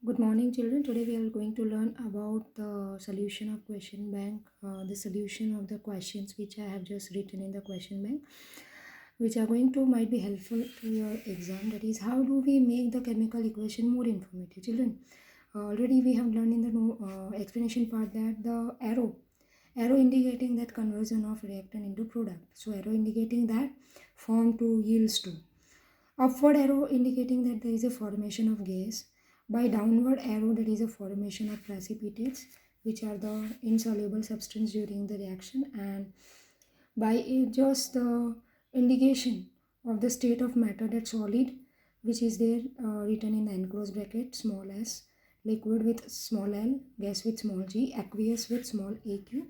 Good morning, children. Today we are going to learn about the solution of question bank, the solution of the questions which I have just written in the question bank, which are going to might be helpful to your exam. That is, how do we make the chemical equation more informative, children? Already we have learned in the explanation part that the arrow indicating that conversion of reactant into product. So arrow indicating that form to yields to. Upward arrow indicating that there is a formation of gas. By downward arrow, that is a formation of precipitates, which are the insoluble substance during the reaction. And by just the indication of the state of matter, that solid, which is there written in the enclosed bracket, small s, liquid with small l, gas with small g, aqueous with small aq.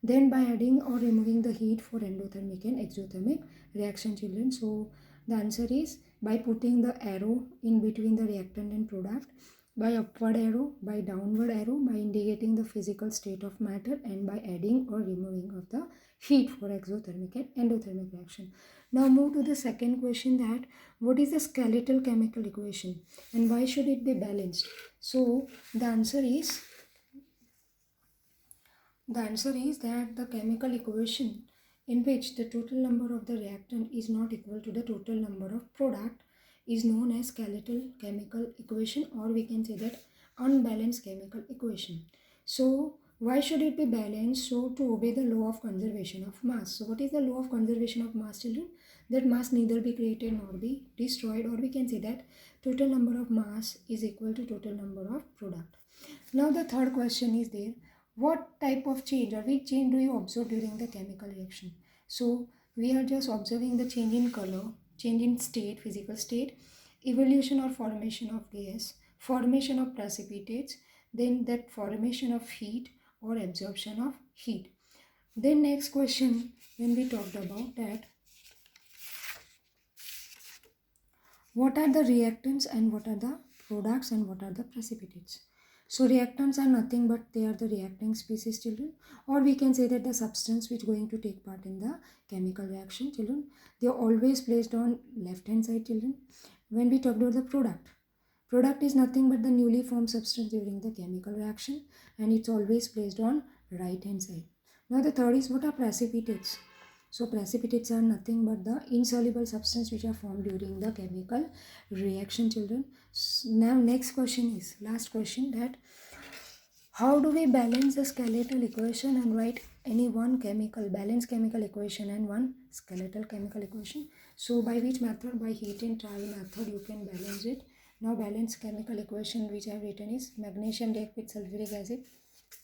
Then by adding or removing the heat for endothermic and exothermic reaction, children. So the answer is by putting the arrow in between the reactant and product, by upward arrow, by downward arrow, by indicating the physical state of matter, and by adding or removing of the heat for exothermic and endothermic reaction. Now move to the second question, that what is the skeletal chemical equation and why should it be balanced? So the answer is that the chemical equation in which the total number of the reactant is not equal to the total number of product is known as skeletal chemical equation, or we can say that unbalanced chemical equation. So why should it be balanced? So to obey the law of conservation of mass. So what is the law of conservation of mass, children? That mass neither be created nor be destroyed, or we can say that total number of mass is equal to total number of product. Now the third question is there, what type of change or which change do you observe during the chemical reaction? So we are just observing the change in color, change in state, physical state, evolution or formation of gas, formation of precipitates, then that formation of heat or absorption of heat. Then next question, when we talked about that, what are the reactants and what are the products and what are the precipitates? So reactants are nothing but they are the reacting species, children, or we can say that the substance which going to take part in the chemical reaction, children. They are always placed on left hand side, children. When we talk about the product is nothing but the newly formed substance during the chemical reaction, and it's always placed on right hand side. Now the third is, what are precipitates? So precipitates are nothing but the insoluble substance which are formed during the chemical reaction, children. Now next question is, last question, that how do we balance the skeletal equation and write any one balanced chemical equation and one skeletal chemical equation? So by which method? By heat and trial method you can balance it. Now balanced chemical equation which I have written is, magnesium react with sulfuric acid.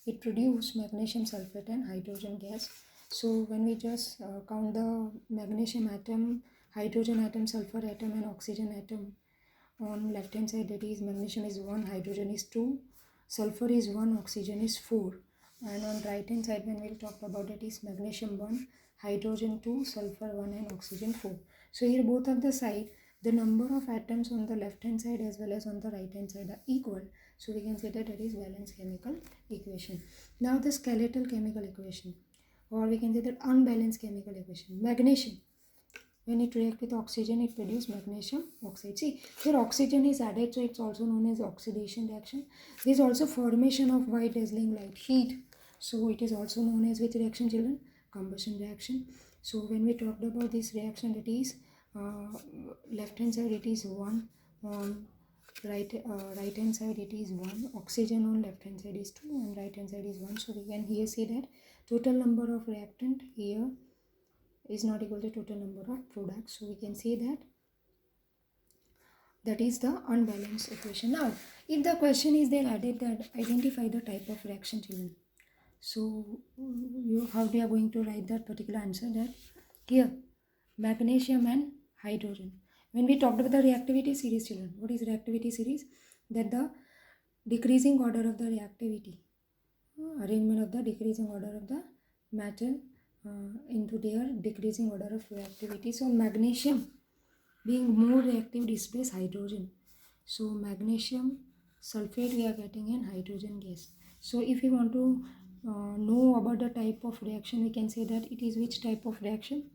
It produces magnesium sulfate and hydrogen gas. So when we just count the magnesium atom, hydrogen atom, sulfur atom and oxygen atom on left hand side, that is magnesium is 1, hydrogen is 2, sulfur is 1, oxygen is 4. And on right hand side, when we'll talk about it, is magnesium 1, hydrogen 2, sulfur 1 and oxygen 4. So here both of the side, the number of atoms on the left hand side as well as on the right hand side are equal. So we can say that it is balanced chemical equation. Now the skeletal chemical equation, or we can say that unbalanced chemical equation. Magnesium, when it reacts with oxygen, it produces magnesium oxide. See, here oxygen is added, so it's also known as oxidation reaction. There is also formation of white dazzling light, heat. So it is also known as which reaction, children? Combustion reaction. So when we talked about this reaction, it is left hand side it is 1, on right hand side it is 1, oxygen on left hand side is 2 and right hand side is 1. So we can here see that total number of reactant here is not equal to total number of products. So we can say that is the unbalanced equation. Now if the question is there added that identify the type of reaction, children. So how we are going to write that particular answer, that here magnesium and hydrogen. When we talked about the reactivity series, children, what is reactivity series? That the decreasing order of the reactivity, arrangement of the decreasing order of the metal into their decreasing order of reactivity. So magnesium being more reactive displays hydrogen. So magnesium sulfate we are getting in hydrogen gas. So if we want to know about the type of reaction, we can say that it is which type of reaction?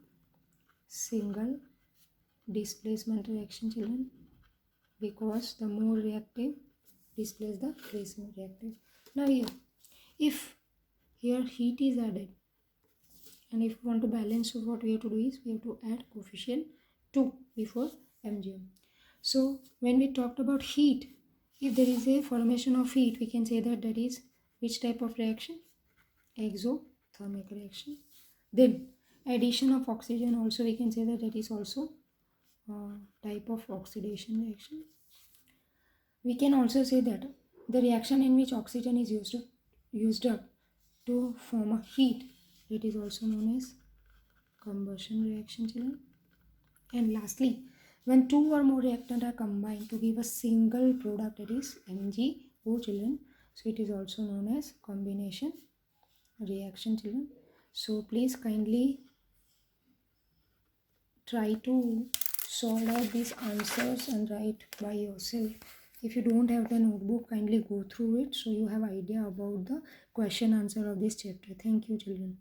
Single displacement reaction, children, because the more reactive displace the place reactive. Now here, if here heat is added, and if we want to balance, so what we have to do is we have to add coefficient 2 before MgM. So when we talked about heat, if there is a formation of heat, we can say that that is which type of reaction? Exothermic reaction. Then addition of oxygen also, we can say that that is also type of oxidation reaction. We can also say that the reaction in which oxygen is used up to form a heat, it is also known as combustion reaction, children. And lastly, when two or more reactants are combined to give a single product, that is MgO, children, so it is also known as combination reaction, children. So please kindly try to solve out these answers and write by yourself. If you don't have the notebook, kindly go through it so you have idea about the question answer of this chapter. Thank you, children.